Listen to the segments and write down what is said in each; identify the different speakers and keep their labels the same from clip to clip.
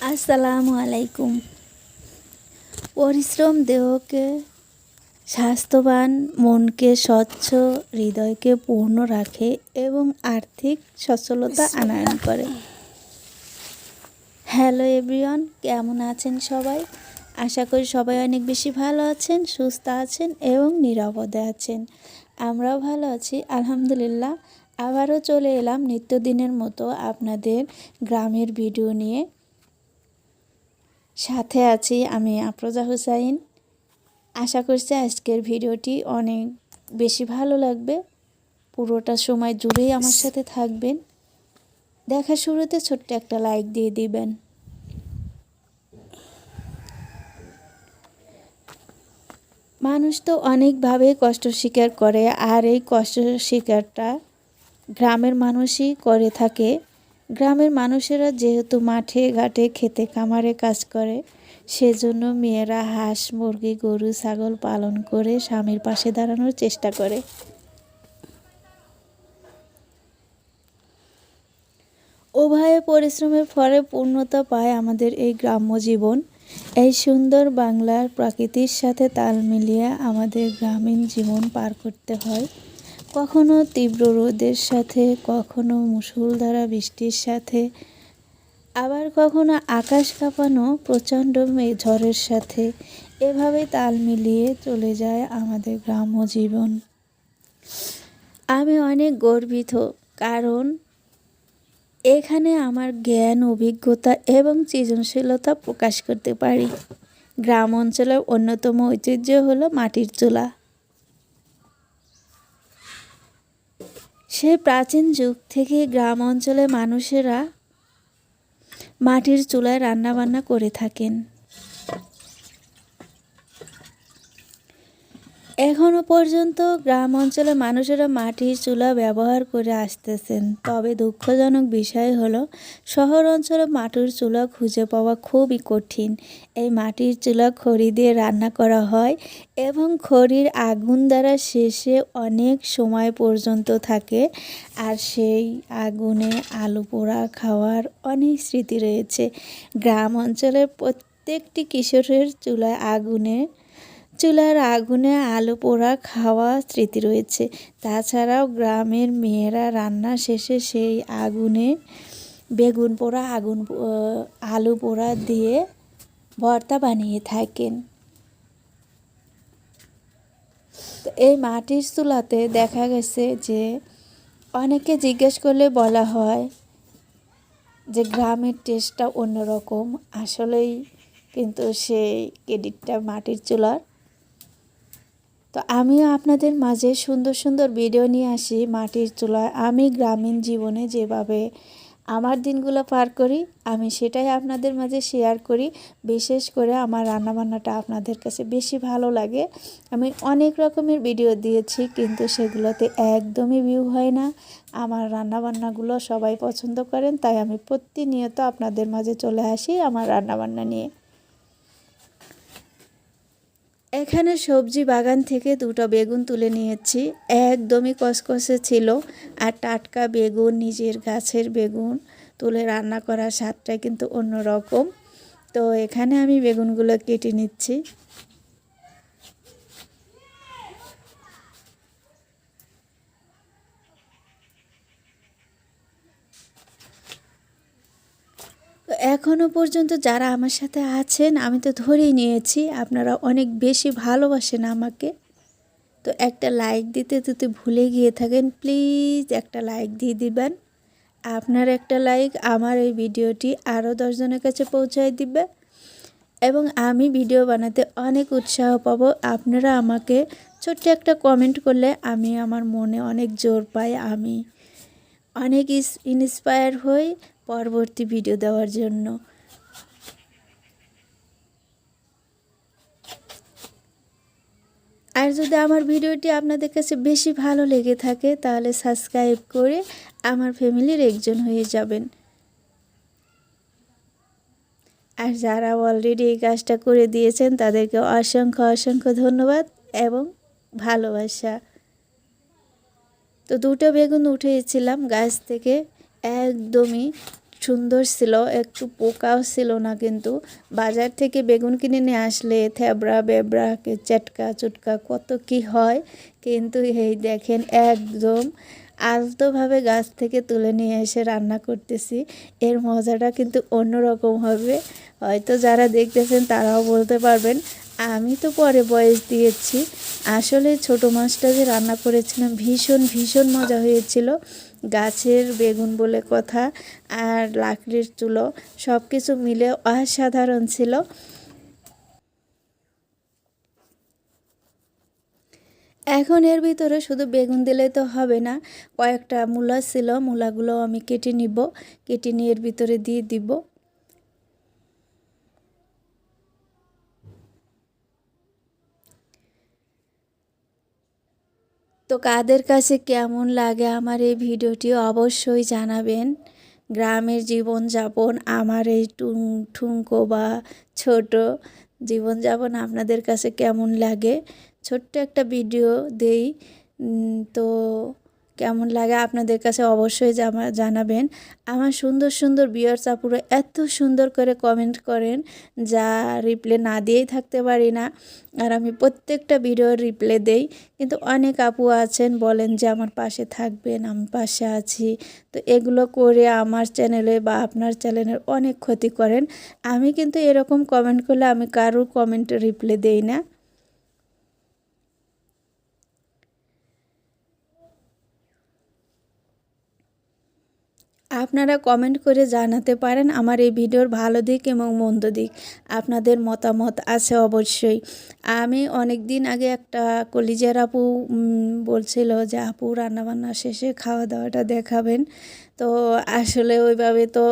Speaker 1: আসসালামু আলাইকুম। পরিশ্রম দেহকে স্বাস্থ্যবান, মনকে স্বচ্ছ, হৃদয়কে পূর্ণ রাখে এবং আর্থিক সচ্ছলতা আনয়ন করে। হ্যালো এভরিওয়ান, কেমন আছেন সবাই? আশা করি সবাই অনেক বেশি ভালো আছেন, সুস্থ আছেন এবং নিরাপদে আছেন। আমরাও ভালো আছি আলহামদুলিল্লাহ। আবারও চলে এলাম নিত্যদিনের মতো আপনাদের গ্রামের ভিডিও নিয়ে। সাথে আছি আমি আফরোজা হুসাইন। আশা করছি আজকের ভিডিওটি অনেক বেশি ভালো লাগবে। পুরোটা সময় জুড়েই আমার সাথে থাকবেন। দেখার শুরুতে ছোট্ট একটা লাইক দিয়ে দিবেন। মানুষ তো অনেকভাবে কষ্ট স্বীকার করে, আর এই কষ্ট স্বীকারটা গ্রামের মানুষই করে থাকে। গ্রামের মানুষেরা যেহেতু মাঠে ঘাটে খেতে খামারে কাজ করে, সেজন্য মেয়েরা হাঁস মুরগি গরু ছাগল পালন করে স্বামীর পাশে দাঁড়ানোর চেষ্টা করে। উভয়ে পরিশ্রমের ফলে পূর্ণতা পায় আমাদের এই গ্রাম্য জীবন। এই সুন্দর বাংলার প্রকৃতির সাথে তাল মিলিয়ে আমাদের গ্রামীণ জীবন পার করতে হয়। কখনো তীব্র রোদের সাথে, কখনো মুষলধারা বৃষ্টির সাথে, আবার কখনো আকাশ কাঁপানো প্রচণ্ড ঝড়ের সাথে। এভাবে তাল মিলিয়ে চলে যায় আমাদের গ্রাম্য জীবন। আমি অনেক গর্বিত, কারণ এখানে আমার জ্ঞান, অভিজ্ঞতা এবং সৃজনশীলতা প্রকাশ করতে পারি। গ্রাম অঞ্চলের অন্যতম ঐতিহ্য হলো মাটির চুলা। সেই প্রাচীন যুগ থেকে গ্রাম অঞ্চলে মানুষেরা মাটির চুলায় রান্নাবান্না করে থাকেন। এখনও পর্যন্ত গ্রাম অঞ্চলে মানুষেরা মাটির চুলা ব্যবহার করে আসতেছেন। তবে দুঃখজনক বিষয় হলো, শহর অঞ্চলে মাটির চুলা খুঁজে পাওয়া খুবই কঠিন। এই মাটির চুলা খড়ি দিয়ে রান্না করা হয় এবং খড়ির আগুন দ্বারা শেষে অনেক সময় পর্যন্ত থাকে। আর সেই আগুনে আলু পোড়া খাওয়ার অনেক স্মৃতি রয়েছে। গ্রাম অঞ্চলের প্রত্যেকটি কিশোরের চুলার আগুনে আলু পোড়া খাওয়া স্মৃতি রয়েছে। তাছাড়াও গ্রামের মেয়েরা রান্না শেষে সেই আগুনে বেগুন পোড়া আলু পোড়া দিয়ে ভর্তা বানিয়ে থাকেন। তো এই মাটির চুলাতে দেখা গেছে যে অনেকে জিজ্ঞেস করলে বলা হয় যে গ্রামের টেস্টটা অন্যরকম। আসলেই কিন্তু সেই ক্রেডিটটা মাটির চুলার। তো আমিও আপনাদের মাঝে সুন্দর সুন্দর ভিডিও নিয়ে আসি মাটির চুলায় আমি গ্রামীণ জীবনে যেভাবে আমার দিনগুলো পার করি, আমি সেটাই আপনাদের মাঝে শেয়ার করি। বিশেষ করে আমার রান্নাবান্নাটা আপনাদের কাছে বেশি ভালো লাগে। আমি অনেক রকমের ভিডিও দিয়েছি, কিন্তু সেগুলোতে একদমই ভিউ হয় না। আমার রান্নাবান্নাগুলো সবাই পছন্দ করেন, তাই আমি প্রতিনিয়ত আপনাদের মাঝে চলে আসি আমার রান্নাবান্না নিয়ে। এখানে সবজি বাগান থেকে দুটো বেগুন তুলে নিয়েছি। একদমই কসকসে ছিল, আর টাটকা বেগুন, নিজের গাছের বেগুন তুলে রান্না করার স্বাদটা কিন্তু অন্যরকম। তো এখানে আমি বেগুনগুলো কেটে নিচ্ছি। তো এখনও পর্যন্ত যারা আমার সাথে আছেন, আমি তো ধরেই নিয়েছি আপনারা অনেক বেশি ভালোবাসেন আমাকে। তো একটা লাইক দিতে যদি ভুলে গিয়ে থাকেন, প্লিজ একটা লাইক দিয়ে দিবেন। আপনার একটা লাইক আমার এই ভিডিওটি আরও 10 জনের কাছে পৌঁছায় দিবে এবং আমি ভিডিও বানাতে অনেক উৎসাহ পাবো। আপনারা আমাকে ছোট্ট একটা কমেন্ট করলে আমি আমার মনে অনেক জোর পাই, আমি অনেক ইন্সপায়ার হই পরবর্তী ভিডিও দেওয়ার জন্য। আর যদি আমার ভিডিওটি আপনাদের কাছে বেশি ভালো লেগে থাকে, তাহলে সাবস্ক্রাইব করে আমার ফ্যামিলির একজন হয়ে যাবেন। আর যারা অলরেডি এই কাজটা করে দিয়েছেন, তাদেরকে অসংখ্য অসংখ্য ধন্যবাদ এবং ভালোবাসা। তো দুটো বেগুন উঠিয়েছিলাম গাছ থেকে, একদমই সুন্দর ছিল, একটু পোকাও ছিল না। কিন্তু বাজার থেকে বেগুন কিনে নিয়ে আসলে থ্যাবড়া বেবড়া চটকা চুটকা কত কি হয়, কিন্তু এই দেখেন একদম আলতোভাবে গাছ থেকে তুলে নিয়ে এসে রান্না করতেছি। এর মজাটা কিন্তু অন্যরকম হবে, হয়তো যারা দেখতেছেন তারাও বলতে পারবেন। আমি তো পরে বয়স দিয়েছি। আসলে ছোট মাছটা যে রান্না করেছিলাম ভীষণ ভীষণ মজা হয়েছিল। গাছের বেগুন বলে কথা, আর লাকড়ির চুলো সব কিছু মিলে অসাধারণ ছিল। এখন এর ভিতরে শুধু বেগুন দিলেই তো হবে না, কয়েকটা মূলা ছিল, মূলাগুলো আমি কেটে নিব, কেটে নিয়ে এর ভিতরে দিয়ে দিব। তো কাদের কাছে কেমন লাগে আমার এই ভিডিওটি অবশ্যই জানাবেন। গ্রামের জীবনযাপন, আমার এই ঠুনকো বা ছোট জীবনযাপন আপনাদের কাছে কেমন লাগে, ছোট্ট একটা ভিডিও দেই। তো কেমন লাগে আপনাদের কাছে অবশ্যই জানাবেন। আমার সুন্দর সুন্দর ভিউয়ার্স আপুরা এত সুন্দর করে কমেন্ট করেন, যা রিপ্লে না দিয়েই থাকতে পারি না। আর আমি প্রত্যেকটা ভিডিওর রিপ্লে দেই, কিন্তু অনেক আপু আছেন বলেন যে আমার পাশে থাকবেন, আমি পাশে আছি। তো এগুলো করে আমার চ্যানেলে বা আপনার চ্যানেলের অনেক ক্ষতি করেন। আমি কিন্তু এরকম কমেন্ট করলে আমি কারোর কমেন্টে রিপ্লে দেই না। আপনারা কমেন্ট করে জানাতে পারেন আমার এই ভিডিওর ভালো দিক এবং মন্দ দিক, আপনাদের মতামত আছে অবশ্যই। আমি অনেক দিন আগে একটা কলিজার আপু বলছিল যে আপু রান্নাবান্না শেষে খাওয়া দাওয়াটা দেখাবেন। তো আসলে ওইভাবে তো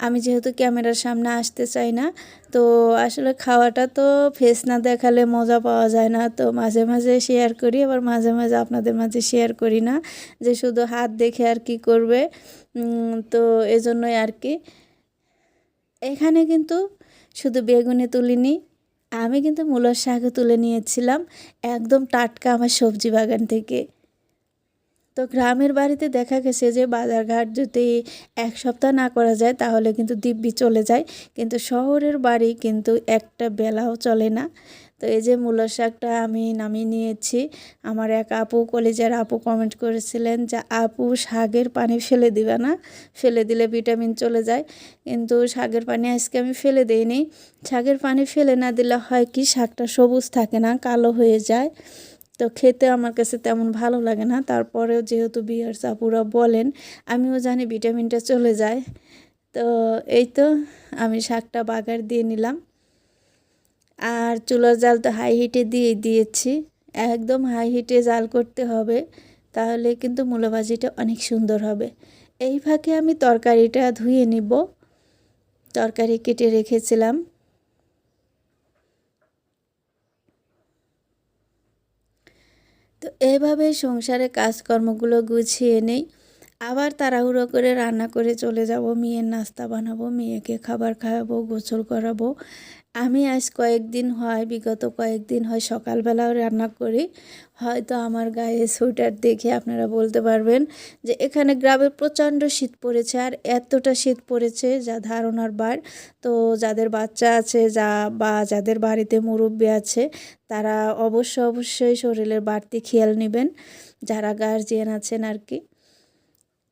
Speaker 1: আমি যেহেতু ক্যামেরার সামনে আসতে চাই না, তো আসলে খাওয়াটা তো ফেস না দেখালে মজা পাওয়া যায় না। তো মাঝে মাঝে শেয়ার করি, আবার মাঝে মাঝে আপনাদের মাঝে শেয়ার করি না, যে শুধু হাত দেখে আর কি করবে। তো এজন্যই আর কি। এখানে কিন্তু শুধু বেগুনে তুলিনি, আমি কিন্তু মূলার শাকও তুলে নিয়েছিলাম, একদম টাটকা আমার সবজি বাগান থেকে। তো গ্রামের বাড়িতে দেখা গেছে যে বাজারঘাট যদি এক সপ্তাহ না করা যায় তাহলে কিন্তু দিব্যি চলে যায়, কিন্তু শহরের বাড়ি কিন্তু একটা বেলাও চলে না। তো এই যে মূলার শাকটা আমি নামিয়ে নিয়েছি। আমার এক আপু, কলেজের আপু কমেন্ট করেছিলেন যে আপু শাকের পানি ফেলে দিবে না, ফেলে দিলে ভিটামিন চলে যায়। কিন্তু শাকের পানি আজকে আমি ফেলে দিইনি। শাকের পানি ফেলে না দিলে হয় কি, শাকটা সবুজ থাকে না, কালো হয়ে যায়। তো খেতে আমার কাছে তেমন ভালো লাগে না। তারপরেও যেহেতু ভিউয়ার্স আপুরা বলেন, আমিও জানি ভিটামিনটা চলে যায়। তো এই তো আমি শাকটা বাগার দিয়ে নিলাম। আর চুলার জাল তো হাই হিটে দিয়েছি, একদম হাই হিটে জাল করতে হবে, তাহলে কিন্তু মূলা ভাজিটা অনেক সুন্দর হবে। এই ফাঁকে আমি তরকারিটা ধুয়ে নিব, তরকারি কেটে রেখেছিলাম। তো এইভাবে সংসারে কাজকর্মগুলো গুছিয়ে নেই, আবার তাড়াহুড়ো করে রান্না করে চলে যাব, মেয়ের নাস্তা বানাবো, মেয়েকে খাবার খাওয়াবো, গোসল করাবো। আমি আজ কয়েকদিন হয়, বিগত কয়েকদিন হয় সকালবেলাও রান্না করি। হয়তো আমার গায়ে সোয়েটার দেখে আপনারা বলতে পারবেন যে এখানে গ্রামে প্রচণ্ড শীত পড়েছে, আর এতটা শীত পড়েছে যা ধারণার বার। তো যাদের বাচ্চা আছে বা যাদের বাড়িতে মুরব্বি আছে, তারা অবশ্যই শরীরের বাড়তি খেয়াল নেবেন, যারা গার্জিয়ান আছেন আর কি।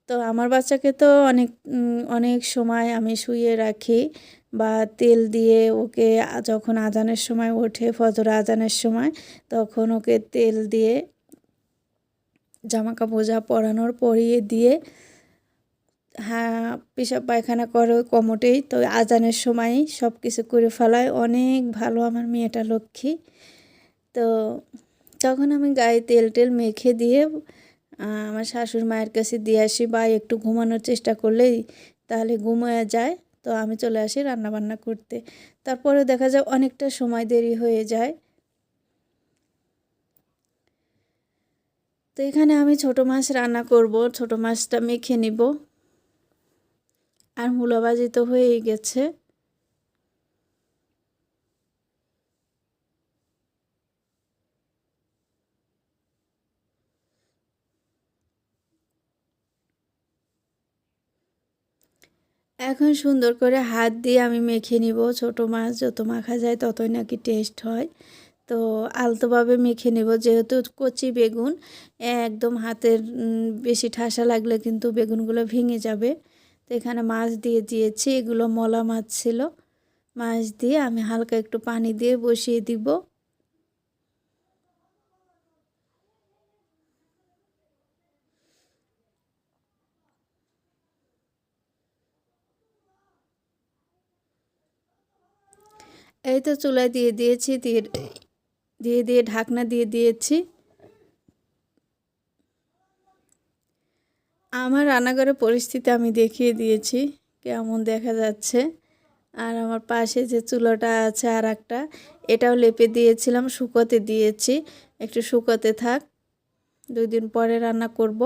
Speaker 1: তো আমার বাচ্চাকে তো অনেক সময় আমি শুইয়ে রাখি, বা তেল দিয়ে ওকে যখন আজানের সময় ওঠে, ফজর আজানের সময়, তখন ওকে তেল দিয়ে জামা কাপড় পরানোর পরিয়ে দিয়ে, হ্যাঁ, পেশাব পায়খানা করে ওই কমোটেই। তো আজানের সময় সব কিছু করে ফেলায়, অনেক ভালো আমার মেয়েটা, লক্ষ্মী। তো তখন আমি গায়ে তেল মেখে দিয়ে আমার শাশুড়ি মায়ের কাছে দিয়ে আসি, বা একটু ঘুমানোর চেষ্টা করলেই তাহলে ঘুমিয়ে যায়। তো আমি চলে আসি রান্নাবান্না করতে। তারপরে দেখা যায় অনেকটা সময় দেরি হয়ে যায়। তো এখানে আমি ছোট মাছ রান্না করব, ছোট মাছটা মেখে নিব। আর মূলা ভাজি তো হয়েই গেছে। এখন সুন্দর করে হাত দিয়ে আমি মেখে নিব। ছোট মাছ যত মাখা যায় ততই নাকি টেস্ট হয়। তো আলতোভাবে মেখে নেব, যেহেতু কচি বেগুন একদম হাতের বেশি ঠাসা লাগলে কিন্তু বেগুনগুলো ভেঙে যাবে। তো এখানে মাছ দিয়ে দিয়েছি, এগুলো মলা মাছ ছিল। মাছ দিয়ে আমি হালকা একটু পানি দিয়ে বসিয়ে দিব। এই তো চুলায় দিয়ে দিয়েছি, দিয়ে ঢাকনা দিয়ে দিয়েছি। আমার রান্নাঘরের পরিস্থিতি আমি দেখিয়ে দিয়েছি কেমন দেখা যাচ্ছে। আর আমার পাশে যে চুলাটা আছে আর একটা, এটাও লেপে দিয়েছিলাম, শুকোতে দিয়েছি। একটু শুকোতে থাক, 2 দিন পরে রান্না করব।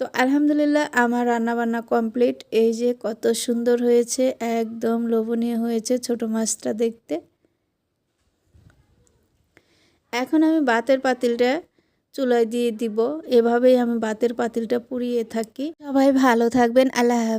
Speaker 1: তো আলহামদুলিল্লাহ আমার রান্নাবান্না কমপ্লিট। এই যে কত সুন্দর হয়েছে, একদম লোভনীয় হয়েছে ছোট মাছটা দেখতে। এখন আমি ভাতের পাতিলটা চুলায় দিয়ে দিব। এভাবেই আমি ভাতের পাতিলটা পুড়িয়ে থাকি। সবাই ভালো থাকবেন। আল্লাহ হাফেজ।